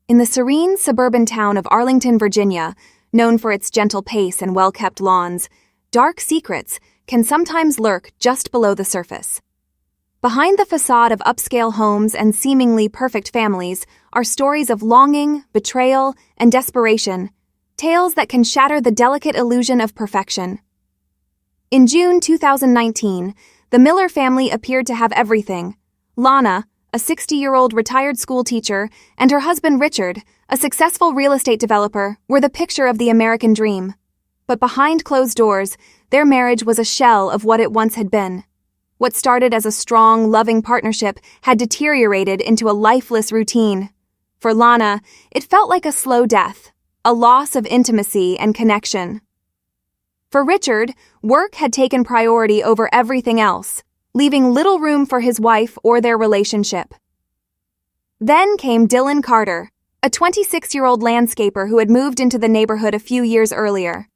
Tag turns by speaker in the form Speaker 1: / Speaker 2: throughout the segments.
Speaker 1: In the serene suburban town of Arlington, Virginia, known for its gentle pace and well-kept lawns, dark secrets can sometimes lurk just below the surface. Behind the facade of upscale homes and seemingly perfect families are stories of longing, betrayal, and desperation, tales that can shatter the delicate illusion of perfection. In June 2019, the Miller family appeared to have everything. Lana, a 60-year-old retired school teacher, and her husband Richard, a successful real estate developer, were the picture of the American dream. But behind closed doors, their marriage was a shell of what it once had been. What started as a strong, loving partnership had deteriorated into a lifeless routine. For Lana, it felt like a slow death, a loss of intimacy and connection. For Richard, work had taken priority over everything else, leaving little room for his wife or their relationship. Then came Dylan Carter, a 26-year-old landscaper who had moved into the neighborhood a few years earlier.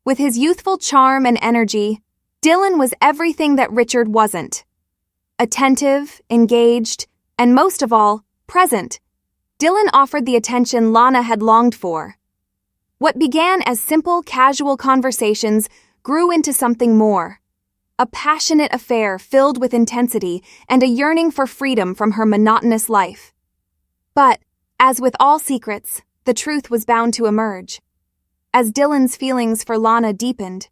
Speaker 1: With his youthful charm and energy, Dylan was everything that Richard wasn't. Attentive, engaged, and most of all, present. Dylan offered the attention Lana had longed for. What began as simple, casual conversations grew into something more. A passionate affair filled with intensity and a yearning for freedom from her monotonous life. But, as with all secrets, the truth was bound to emerge. As Dylan's feelings for Lana deepened,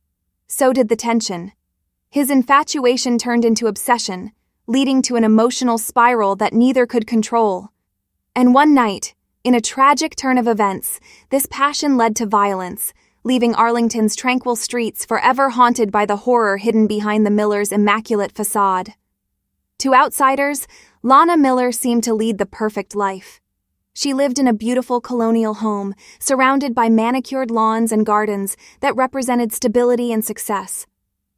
Speaker 1: so did the tension. His infatuation turned into obsession, leading to an emotional spiral that neither could control. And one night, in a tragic turn of events, this passion led to violence, leaving Arlington's tranquil streets forever haunted by the horror hidden behind the Millers' immaculate facade. To outsiders, Lana Miller seemed to lead the perfect life. She lived in a beautiful colonial home, surrounded by manicured lawns and gardens that represented stability and success.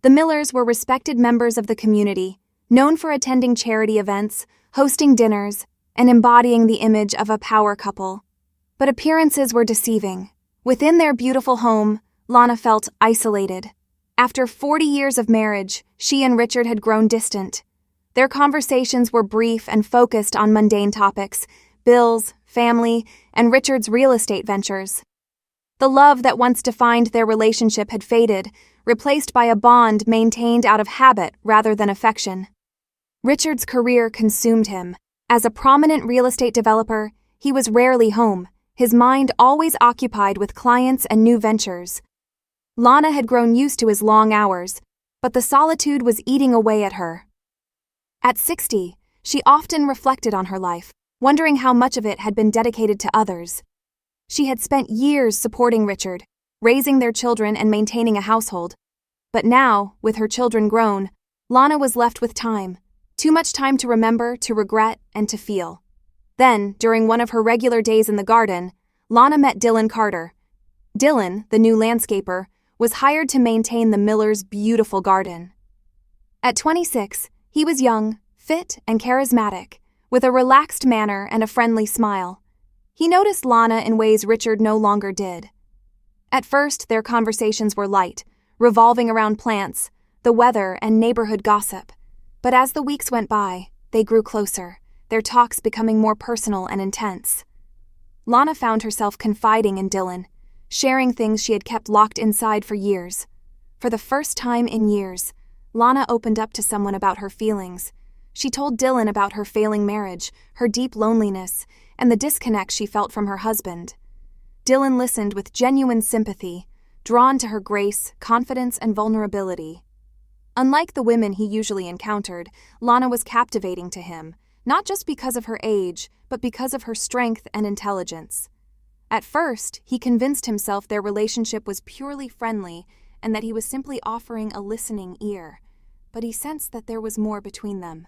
Speaker 1: The Millers were respected members of the community, known for attending charity events, hosting dinners, and embodying the image of a power couple. But appearances were deceiving. Within their beautiful home, Lana felt isolated. After 40 years of marriage, she and Richard had grown distant. Their conversations were brief and focused on mundane topics: bills, family, and Richard's real estate ventures. The love that once defined their relationship had faded, replaced by a bond maintained out of habit rather than affection. Richard's career consumed him. As a prominent real estate developer, he was rarely home, his mind always occupied with clients and new ventures. Lana had grown used to his long hours, but the solitude was eating away at her. At 60, she often reflected on her life, wondering how much of it had been dedicated to others. She had spent years supporting Richard, raising their children and maintaining a household. But now, with her children grown, Lana was left with time. Too much time to remember, to regret, and to feel. Then, during one of her regular days in the garden, Lana met Dylan Carter. Dylan, the new landscaper, was hired to maintain the Millers' beautiful garden. At 26, he was young, fit, and charismatic, with a relaxed manner and a friendly smile. He noticed Lana in ways Richard no longer did. At first, their conversations were light, revolving around plants, the weather, and neighborhood gossip. But as the weeks went by, they grew closer, their talks becoming more personal and intense. Lana found herself confiding in Dylan, sharing things she had kept locked inside for years. For the first time in years, Lana opened up to someone about her feelings. She told Dylan about her failing marriage, her deep loneliness, and the disconnect she felt from her husband. Dylan listened with genuine sympathy, drawn to her grace, confidence, and vulnerability. Unlike the women he usually encountered, Lana was captivating to him, not just because of her age, but because of her strength and intelligence. At first, he convinced himself their relationship was purely friendly and that he was simply offering a listening ear, but he sensed that there was more between them.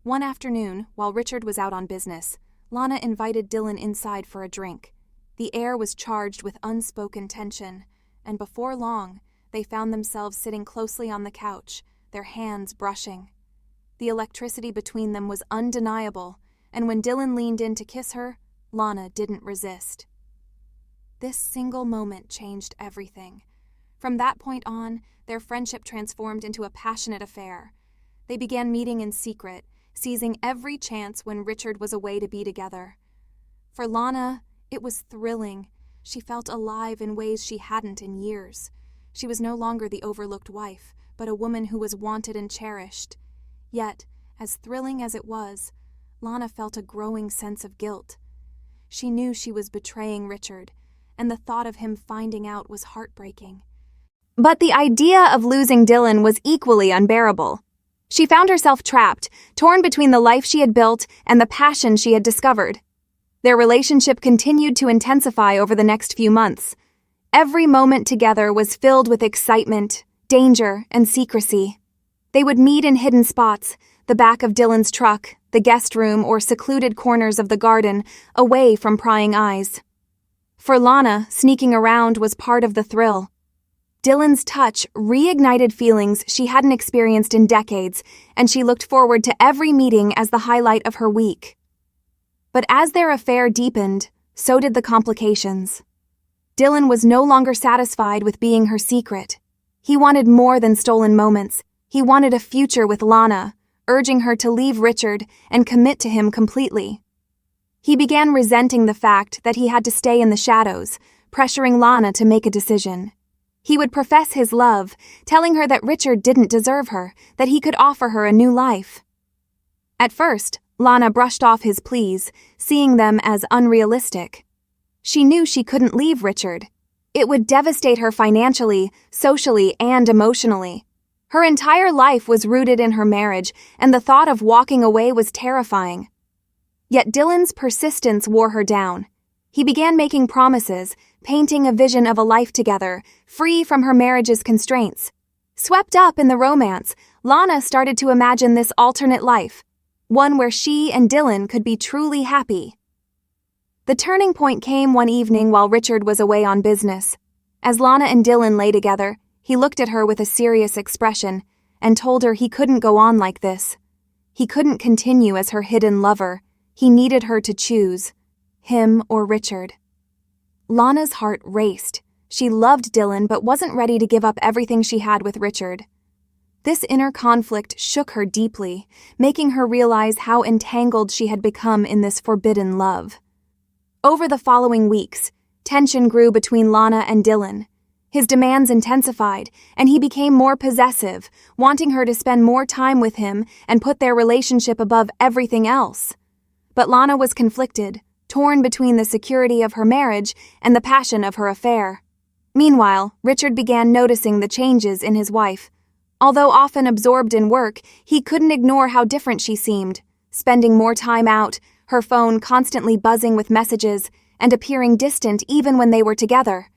Speaker 1: One afternoon, while Richard was out on business, Lana invited Dylan inside for a drink. The air was charged with unspoken tension, and before long, they found themselves sitting closely on the couch, their hands brushing. The electricity between them was undeniable, and when Dylan leaned in to kiss her, Lana didn't resist. This single moment changed everything. From that point on, their friendship transformed into a passionate affair. They began meeting in secret, seizing every chance when Richard was away to be together. For Lana, it was thrilling. She felt alive in ways she hadn't in years. She was no longer the overlooked wife, but a woman who was wanted and cherished. Yet, as thrilling as it was, Lana felt a growing sense of guilt. She knew she was betraying Richard, and the thought of him finding out was heartbreaking. But the idea of losing Dylan was equally unbearable. She found herself trapped, torn between the life she had built and the passion she had discovered. Their relationship continued to intensify over the next few months. Every moment together was filled with excitement, danger, and secrecy. They would meet in hidden spots, the back of Dylan's truck, the guest room, or secluded corners of the garden, away from prying eyes. For Lana, sneaking around was part of the thrill. Dylan's touch reignited feelings she hadn't experienced in decades, and she looked forward to every meeting as the highlight of her week. But as their affair deepened, so did the complications. Dylan was no longer satisfied with being her secret. He wanted more than stolen moments. He wanted a future with Lana, urging her to leave Richard and commit to him completely. He began resenting the fact that he had to stay in the shadows, pressuring Lana to make a decision. He would profess his love, telling her that Richard didn't deserve her, that he could offer her a new life. At first, Lana brushed off his pleas, seeing them as unrealistic. She knew she couldn't leave Richard. It would devastate her financially, socially, and emotionally. Her entire life was rooted in her marriage, and the thought of walking away was terrifying. Yet Dylan's persistence wore her down. He began making promises, painting a vision of a life together, free from her marriage's constraints. Swept up in the romance, Lana started to imagine this alternate life, one where she and Dylan could be truly happy. The turning point came one evening while Richard was away on business. As Lana and Dylan lay together, he looked at her with a serious expression and told her he couldn't go on like this. He couldn't continue as her hidden lover. He needed her to choose, him or Richard. Lana's heart raced. She loved Dylan but wasn't ready to give up everything she had with Richard. This inner conflict shook her deeply, making her realize how entangled she had become in this forbidden love. Over the following weeks, tension grew between Lana and Dylan. His demands intensified, and he became more possessive, wanting her to spend more time with him and put their relationship above everything else. But Lana was conflicted, torn between the security of her marriage and the passion of her affair. Meanwhile, Richard began noticing the changes in his wife. Although often absorbed in work, he couldn't ignore how different she seemed, spending more time out, her phone constantly buzzing with messages, and appearing distant even when they were together.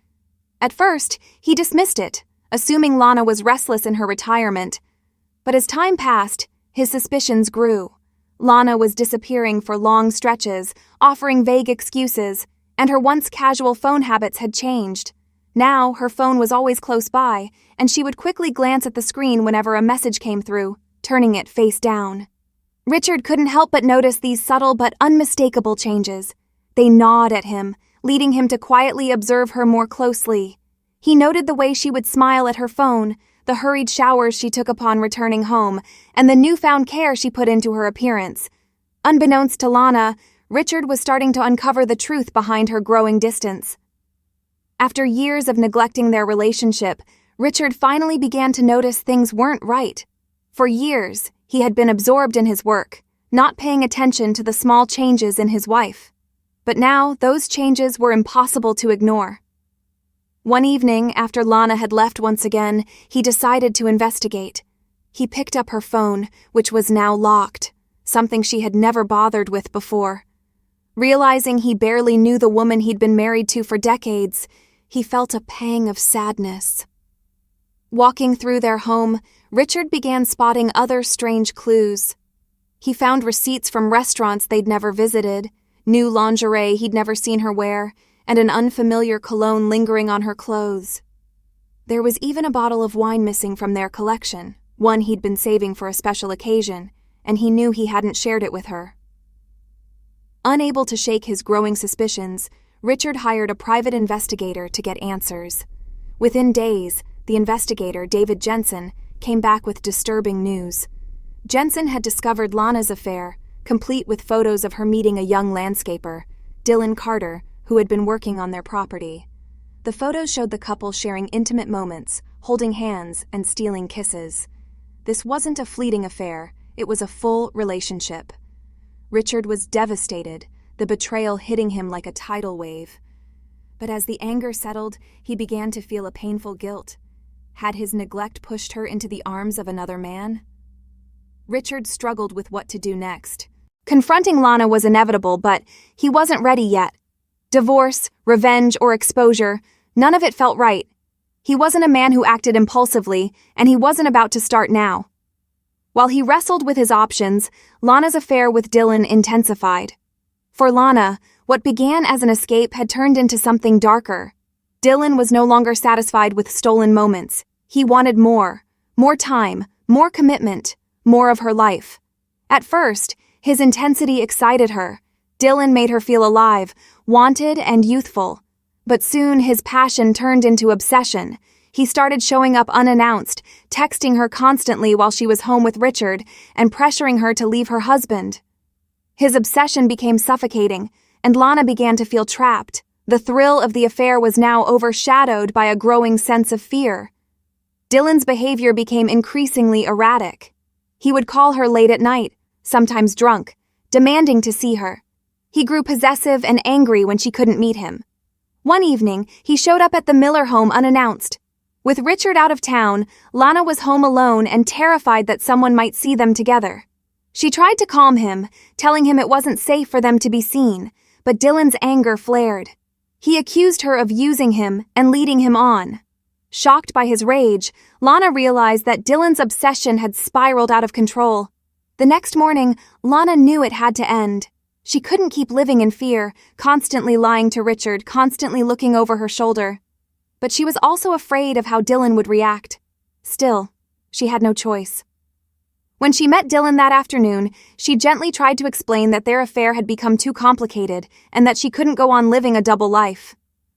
Speaker 1: At first, he dismissed it, assuming Lana was restless in her retirement. But as time passed, his suspicions grew. Lana was disappearing for long stretches, offering vague excuses, and her once casual phone habits had changed. Now, her phone was always close by, and she would quickly glance at the screen whenever a message came through, turning it face down. Richard couldn't help but notice these subtle but unmistakable changes. They gnawed at him, leading him to quietly observe her more closely. He noted the way she would smile at her phone, the hurried showers she took upon returning home, and the newfound care she put into her appearance. Unbeknownst to Lana, Richard was starting to uncover the truth behind her growing distance. After years of neglecting their relationship, Richard finally began to notice things weren't right. For years, he had been absorbed in his work, not paying attention to the small changes in his wife. But now, those changes were impossible to ignore. One evening, after Lana had left once again, he decided to investigate. He picked up her phone, which was now locked, something she had never bothered with before. Realizing he barely knew the woman he'd been married to for decades, he felt a pang of sadness. Walking through their home, Richard began spotting other strange clues. He found receipts from restaurants they'd never visited, new lingerie he'd never seen her wear, and an unfamiliar cologne lingering on her clothes. There was even a bottle of wine missing from their collection, one he'd been saving for a special occasion, and he knew he hadn't shared it with her. Unable to shake his growing suspicions, Richard hired a private investigator to get answers. Within days, the investigator, David Jensen, came back with disturbing news. Jensen had discovered Lana's affair, complete with photos of her meeting a young landscaper, Dylan Carter, who had been working on their property. The photos showed the couple sharing intimate moments, holding hands and stealing kisses. This wasn't a fleeting affair, it was a full relationship. Richard was devastated, the betrayal hitting him like a tidal wave. But as the anger settled, he began to feel a painful guilt. Had his neglect pushed her into the arms of another man? Richard struggled with what to do next. Confronting Lana was inevitable, but he wasn't ready yet. Divorce, revenge, or exposure, none of it felt right. He wasn't a man who acted impulsively, and he wasn't about to start now. While he wrestled with his options, Lana's affair with Dylan intensified. For Lana, what began as an escape had turned into something darker. Dylan was no longer satisfied with stolen moments. He wanted more time, more commitment, more of her life. At first, his intensity excited her. Dylan made her feel alive, wanted and youthful. But soon his passion turned into obsession. He started showing up unannounced, texting her constantly while she was home with Richard, and pressuring her to leave her husband. His obsession became suffocating, and Lana began to feel trapped. The thrill of the affair was now overshadowed by a growing sense of fear. Dylan's behavior became increasingly erratic. He would call her late at night, sometimes drunk, demanding to see her. He grew possessive and angry when she couldn't meet him. One evening, he showed up at the Miller home unannounced. With Richard out of town, Lana was home alone and terrified that someone might see them together. She tried to calm him, telling him it wasn't safe for them to be seen, but Dylan's anger flared. He accused her of using him and leading him on. Shocked by his rage, Lana realized that Dylan's obsession had spiraled out of control. The next morning, Lana knew it had to end. She couldn't keep living in fear, constantly lying to Richard, constantly looking over her shoulder. But she was also afraid of how Dylan would react. Still, she had no choice. When she met Dylan that afternoon, she gently tried to explain that their affair had become too complicated and that she couldn't go on living a double life.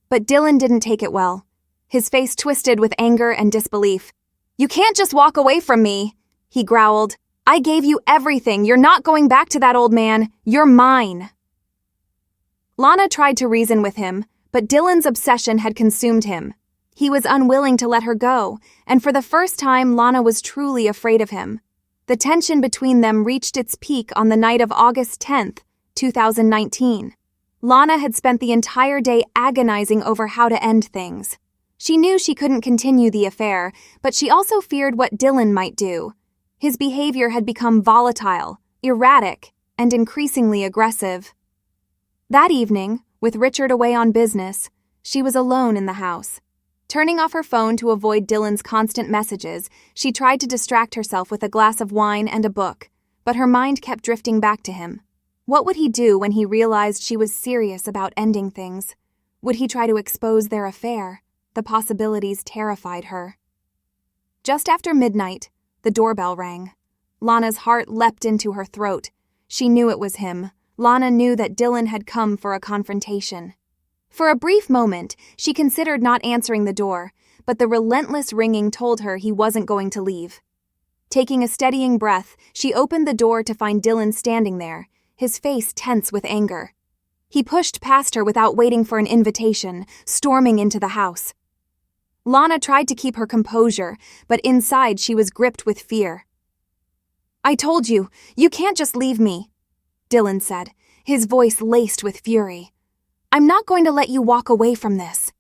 Speaker 1: But Dylan didn't take it well. His face twisted with anger and disbelief. "You can't just walk away from me," he growled. "I gave you everything. You're not going back to that old man. You're mine." Lana tried to reason with him, but Dylan's obsession had consumed him. He was unwilling to let her go, and for the first time, Lana was truly afraid of him. The tension between them reached its peak on the night of August 10th, 2019. Lana had spent the entire day agonizing over how to end things. She knew she couldn't continue the affair, but she also feared what Dylan might do. His behavior had become volatile, erratic, and increasingly aggressive. That evening, with Richard away on business, she was alone in the house. Turning off her phone to avoid Dylan's constant messages, she tried to distract herself with a glass of wine and a book, but her mind kept drifting back to him. What would he do when he realized she was serious about ending things? Would he try to expose their affair? The possibilities terrified her. Just after midnight, the doorbell rang. Lana's heart leapt into her throat. She knew it was him. Lana knew that Dylan had come for a confrontation. For a brief moment, she considered not answering the door, but the relentless ringing told her he wasn't going to leave. Taking a steadying breath, she opened the door to find Dylan standing there, his face tense with anger. He pushed past her without waiting for an invitation, storming into the house. Lana tried to keep her composure, but inside she was gripped with fear. "I told you, you can't just leave me," Dylan said, his voice laced with fury. "I'm not going to let you walk away from this."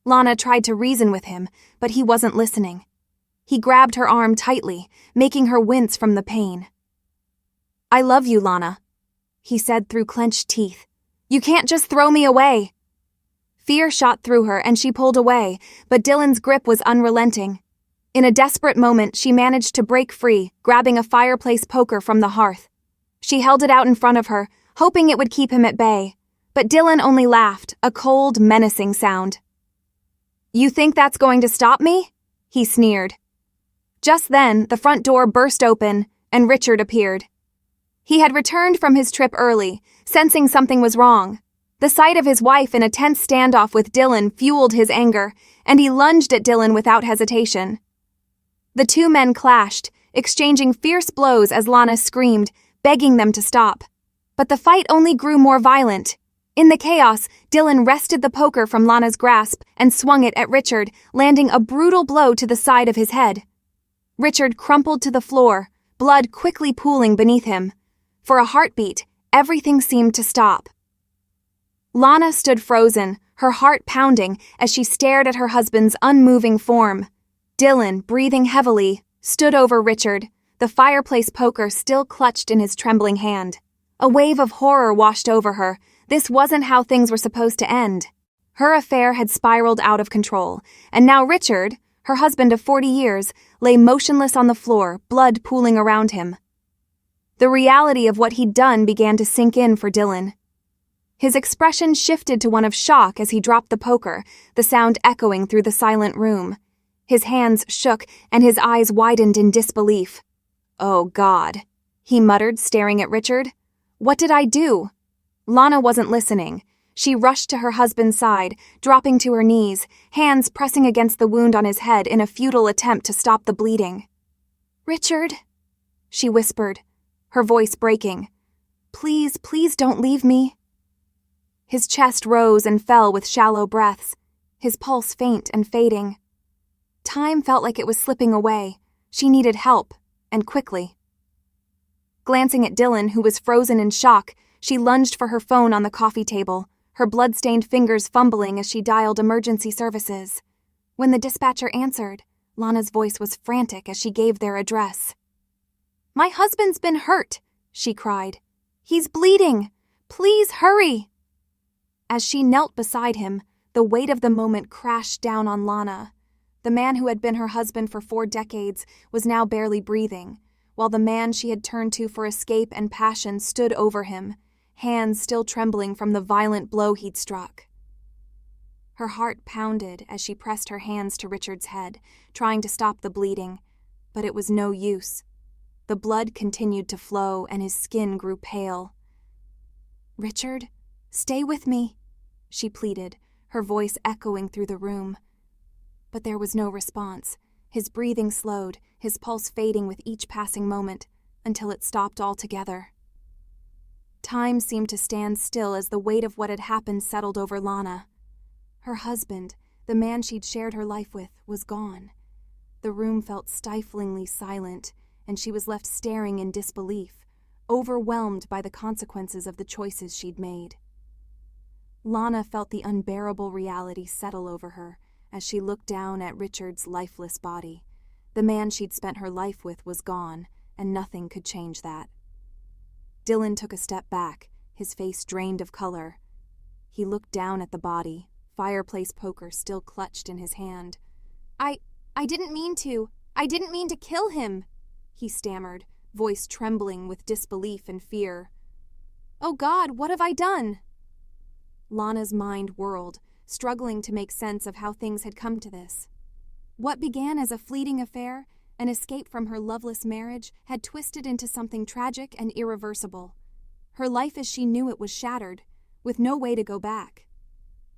Speaker 1: Lana tried to reason with him, but he wasn't listening. He grabbed her arm tightly, making her wince from the pain. "I love you, Lana," he said through clenched teeth. "You can't just throw me away." Fear shot through her and she pulled away, but Dylan's grip was unrelenting. In a desperate moment, she managed to break free, grabbing a fireplace poker from the hearth. She held it out in front of her, hoping it would keep him at bay. But Dylan only laughed, a cold, menacing sound. "You think that's going to stop me?" he sneered. Just then, the front door burst open, and Richard appeared. He had returned from his trip early, sensing something was wrong. The sight of his wife in a tense standoff with Dylan fueled his anger, and he lunged at Dylan without hesitation. The two men clashed, exchanging fierce blows as Lana screamed, begging them to stop. But the fight only grew more violent. In the chaos, Dylan wrested the poker from Lana's grasp and swung it at Richard, landing a brutal blow to the side of his head. Richard crumpled to the floor, blood quickly pooling beneath him. For a heartbeat, everything seemed to stop. Lana stood frozen, her heart pounding as she stared at her husband's unmoving form. Dylan, breathing heavily, stood over Richard, the fireplace poker still clutched in his trembling hand. A wave of horror washed over her. This wasn't how things were supposed to end. Her affair had spiraled out of control, and now Richard, her husband of 40 years, lay motionless on the floor, blood pooling around him. The reality of what he'd done began to sink in for Dylan. His expression shifted to one of shock as he dropped the poker, the sound echoing through the silent room. His hands shook and his eyes widened in disbelief. "Oh, God," he muttered, staring at Richard. "What did I do?" Lana wasn't listening. She rushed to her husband's side, dropping to her knees, hands pressing against the wound on his head in a futile attempt to stop the bleeding. "Richard," she whispered, her voice breaking. "Please, please don't leave me." His chest rose and fell with shallow breaths, his pulse faint and fading. Time felt like it was slipping away. She needed help, and quickly. Glancing at Dylan, who was frozen in shock, she lunged for her phone on the coffee table, her blood-stained fingers fumbling as she dialed emergency services. When the dispatcher answered, Lana's voice was frantic as she gave their address. "My husband's been hurt," she cried. "He's bleeding. Please hurry." As she knelt beside him, the weight of the moment crashed down on Lana. The man who had been her husband for 4 decades was now barely breathing, while the man she had turned to for escape and passion stood over him, hands still trembling from the violent blow he'd struck. Her heart pounded as she pressed her hands to Richard's head, trying to stop the bleeding, but it was no use. The blood continued to flow and his skin grew pale. "Richard, stay with me," she pleaded, her voice echoing through the room. But there was no response. His breathing slowed, his pulse fading with each passing moment, until it stopped altogether. Time seemed to stand still as the weight of what had happened settled over Lana. Her husband, the man she'd shared her life with, was gone. The room felt stiflingly silent, and she was left staring in disbelief, overwhelmed by the consequences of the choices she'd made. Lana felt the unbearable reality settle over her as she looked down at Richard's lifeless body. The man she'd spent her life with was gone, and nothing could change that. Dylan took a step back, his face drained of color. He looked down at the body, fireplace poker still clutched in his hand. I didn't mean to. I didn't mean to kill him," he stammered, voice trembling with disbelief and fear. "Oh God, what have I done?" Lana's mind whirled, struggling to make sense of how things had come to this. What began as a fleeting affair, an escape from her loveless marriage, had twisted into something tragic and irreversible. Her life as she knew it was shattered, with no way to go back.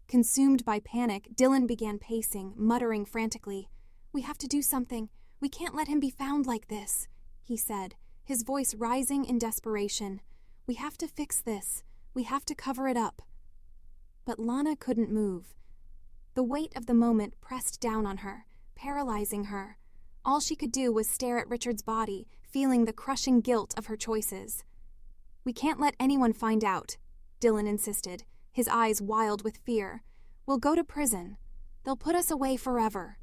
Speaker 1: Consumed by panic, Dylan began pacing, muttering frantically. "We have to do something. We can't let him be found like this," he said, his voice rising in desperation. "We have to fix this. We have to cover it up." But Lana couldn't move. The weight of the moment pressed down on her, paralyzing her. All she could do was stare at Richard's body, feeling the crushing guilt of her choices. "We can't let anyone find out," Dylan insisted, his eyes wild with fear. "We'll go to prison. They'll put us away forever."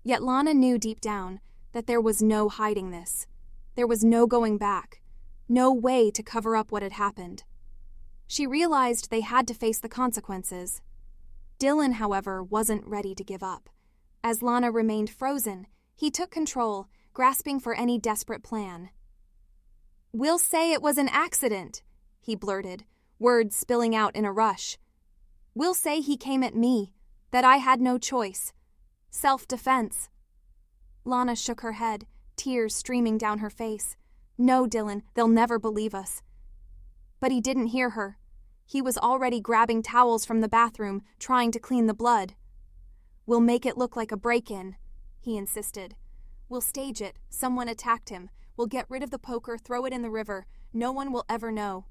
Speaker 1: Yet Lana knew deep down that there was no hiding this. There was no going back, no way to cover up what had happened. She realized they had to face the consequences. Dylan, however, wasn't ready to give up. As Lana remained frozen, he took control, grasping for any desperate plan. "We'll say it was an accident," he blurted, words spilling out in a rush. "We'll say he came at me, that I had no choice. Self-defense." Lana shook her head, tears streaming down her face. "No, Dylan, they'll never believe us." But he didn't hear her. He was already grabbing towels from the bathroom, trying to clean the blood. "We'll make it look like a break-in," he insisted. "We'll stage it. Someone attacked him. We'll get rid of the poker, throw it in the river. No one will ever know."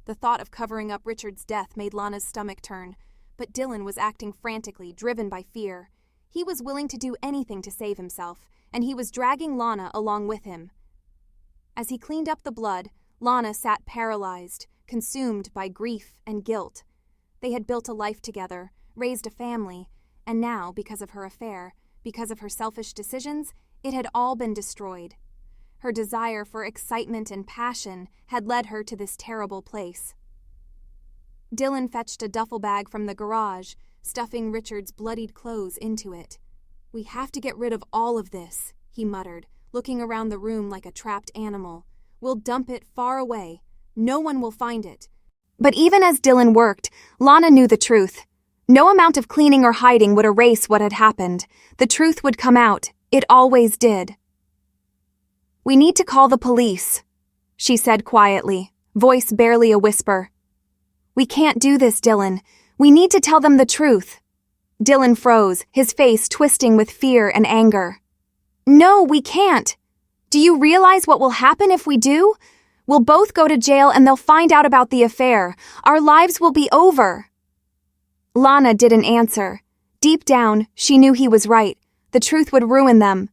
Speaker 1: The thought of covering up Richard's death made Lana's stomach turn, but Dylan was acting frantically, driven by fear. He was willing to do anything to save himself, and he was dragging Lana along with him. As he cleaned up the blood, Lana sat paralyzed, consumed by grief and guilt. They had built a life together, raised a family, and now, because of her affair, because of her selfish decisions, it had all been destroyed. Her desire for excitement and passion had led her to this terrible place. Dylan fetched a duffel bag from the garage, stuffing Richard's bloodied clothes into it. "We have to get rid of all of this," he muttered, looking around the room like a trapped animal. "We'll dump it far away. No one will find it." But even as Dylan worked, Lana knew the truth. No amount of cleaning or hiding would erase what had happened. The truth would come out. It always did. "We need to call the police," she said quietly, voice barely a whisper. "We can't do this, Dylan. We need to tell them the truth." Dylan froze, his face twisting with fear and anger. "No, we can't. Do you realize what will happen if we do? We'll both go to jail and they'll find out about the affair. Our lives will be over." Lana didn't answer. Deep down, she knew he was right. The truth would ruin them.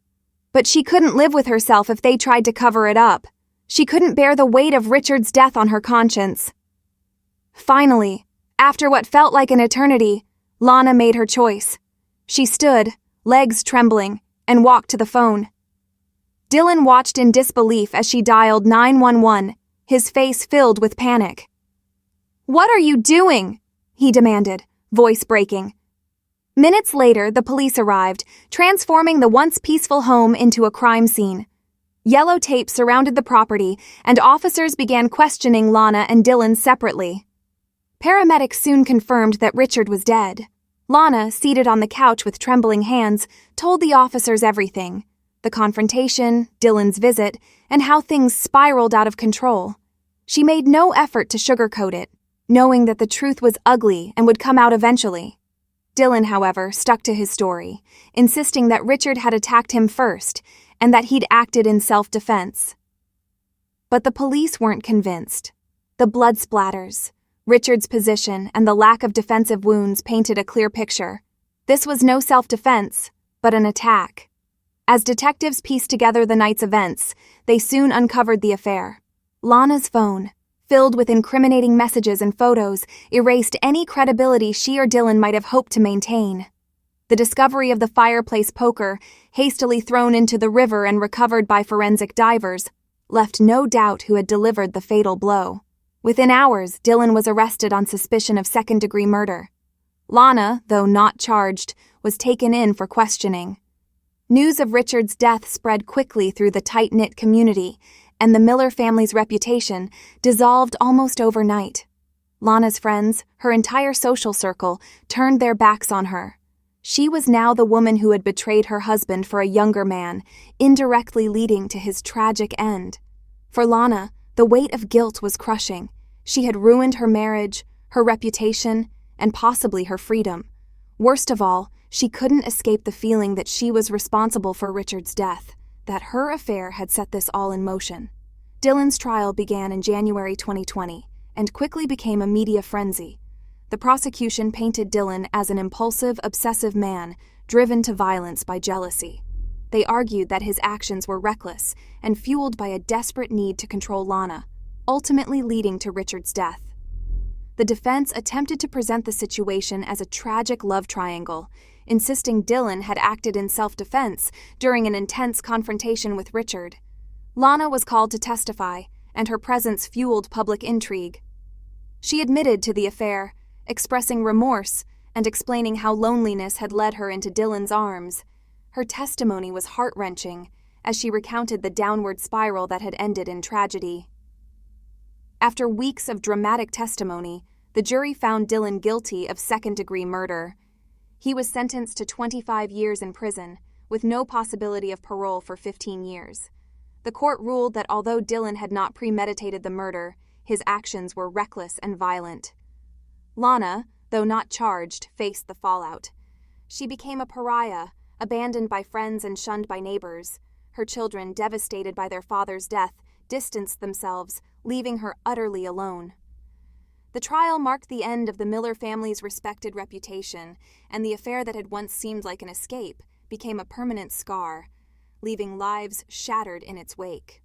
Speaker 1: But she couldn't live with herself if they tried to cover it up. She couldn't bear the weight of Richard's death on her conscience. Finally, after what felt like an eternity, Lana made her choice. She stood, legs trembling, and walked to the phone. Dylan watched in disbelief as she dialed 911, his face filled with panic. "What are you doing?" he demanded, voice breaking. Minutes later, the police arrived, transforming the once peaceful home into a crime scene. Yellow tape surrounded the property, and officers began questioning Lana and Dylan separately. Paramedics soon confirmed that Richard was dead. Lana, seated on the couch with trembling hands, told the officers everything: the confrontation, Dylan's visit, and how things spiraled out of control. She made no effort to sugarcoat it, knowing that the truth was ugly and would come out eventually. Dylan, however, stuck to his story, insisting that Richard had attacked him first and that he'd acted in self-defense. But the police weren't convinced. The blood splatters, Richard's position, and the lack of defensive wounds painted a clear picture. This was no self-defense, but an attack. As detectives pieced together the night's events, they soon uncovered the affair. Lana's phone, filled with incriminating messages and photos, erased any credibility she or Dylan might have hoped to maintain. The discovery of the fireplace poker, hastily thrown into the river and recovered by forensic divers, left no doubt who had delivered the fatal blow. Within hours, Dylan was arrested on suspicion of second-degree murder. Lana, though not charged, was taken in for questioning. News of Richard's death spread quickly through the tight-knit community, and the Miller family's reputation dissolved almost overnight. Lana's friends, her entire social circle, turned their backs on her. She was now the woman who had betrayed her husband for a younger man, indirectly leading to his tragic end. For Lana, the weight of guilt was crushing. She had ruined her marriage, her reputation, and possibly her freedom. Worst of all, she couldn't escape the feeling that she was responsible for Richard's death, that her affair had set this all in motion. Dylan's trial began in January 2020 and quickly became a media frenzy. The prosecution painted Dylan as an impulsive, obsessive man driven to violence by jealousy. They argued that his actions were reckless and fueled by a desperate need to control Lana, ultimately leading to Richard's death. The defense attempted to present the situation as a tragic love triangle, insisting Dylan had acted in self-defense during an intense confrontation with Richard. Lana was called to testify, and her presence fueled public intrigue. She admitted to the affair, expressing remorse and explaining how loneliness had led her into Dylan's arms. Her testimony was heart-wrenching as she recounted the downward spiral that had ended in tragedy. After weeks of dramatic testimony, the jury found Dylan guilty of second-degree murder. He was sentenced to 25 years in prison, with no possibility of parole for 15 years. The court ruled that although Dylan had not premeditated the murder, his actions were reckless and violent. Lana, though not charged, faced the fallout. She became a pariah, abandoned by friends and shunned by neighbors. Her children, devastated by their father's death, distanced themselves, leaving her utterly alone. The trial marked the end of the Miller family's respected reputation, and the affair that had once seemed like an escape became a permanent scar, leaving lives shattered in its wake.